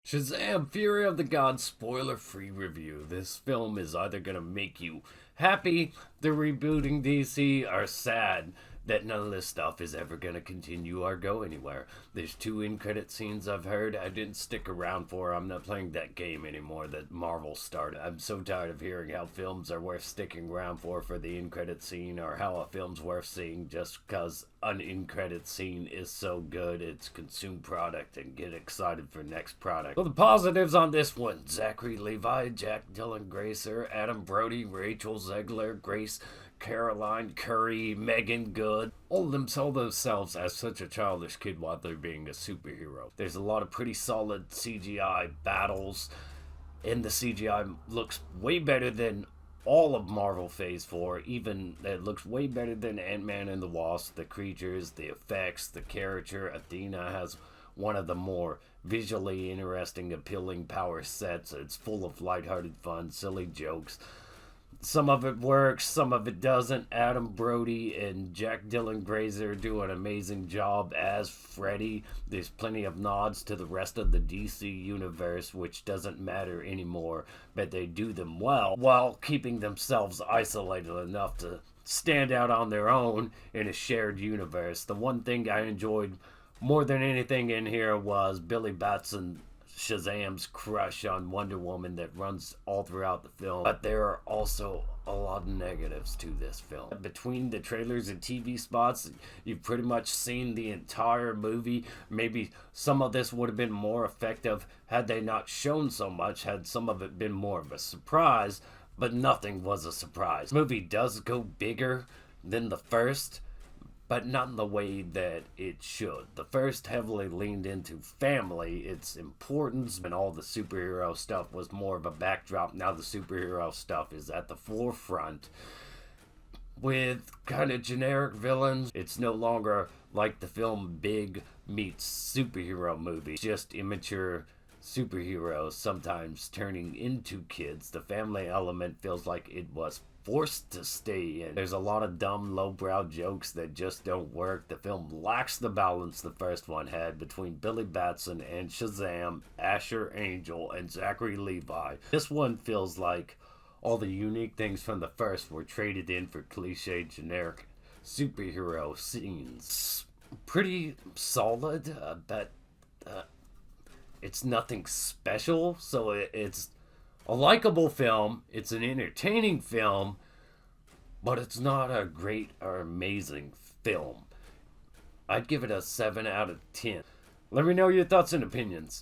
Shazam! Fury of the Gods spoiler-free review. This film is either gonna make you happy they're rebooting DC or sad that none of this stuff is ever gonna continue or go anywhere. There's two in-credit scenes I've heard I didn't stick around for. I'm not playing that game anymore that Marvel started. I'm so tired of hearing how films are worth sticking around for the in-credit scene, or how a film's worth seeing just because an in-credit scene is so good it's consumed product and get excited for next product. Well, the positives on this one: Zachary, Levi, Jack Dylan Grazer, Adam Brody, Rachel Zegler, Grace, Caroline, Curry, Megan Good. All of them saw themselves as such a childish kid while they're being a superhero. There's a lot of pretty solid CGI battles, and the CGI looks way better than all of Marvel Phase 4. Even it looks way better than Ant-Man and the Wasp. The creatures, the effects, the character. Athena has one of the more visually interesting, appealing power sets. It's full of lighthearted fun, silly jokes. Some of it works, some of it doesn't. Adam Brody and Jack Dylan Grazer do an amazing job as Freddy. There's plenty of nods to the rest of the DC universe, which doesn't matter anymore, but they do them well while keeping themselves isolated enough to stand out on their own in a shared universe. The one thing I enjoyed more than anything in here was Billy Batson, Shazam's crush on Wonder Woman, that runs all throughout the film. But there are also a lot of negatives to this film. Between the trailers and TV spots, you've pretty much seen the entire movie. Maybe some of this would have been more effective had they not shown so much, had some of it been more of a surprise, but nothing was a surprise. The movie does go bigger than the first, but not in the way that it should. The first heavily leaned into family, its importance, and all the superhero stuff was more of a backdrop. Now the superhero stuff is at the forefront with kind of generic villains. It's no longer like the film Big meets superhero movie, just immature superheroes sometimes turning into kids. The family element feels like it was forced to stay in. There's a lot of dumb, lowbrow jokes that just don't work. The film lacks the balance the first one had between Billy Batson and Shazam, Asher Angel, and Zachary Levi. This one feels like all the unique things from the first were traded in for cliche, generic superhero scenes. Pretty solid, but it's nothing special, so it's a likable film. It's an entertaining film, but it's not a great or amazing film. I'd give it a 7 out of 10. Let me know your thoughts and opinions.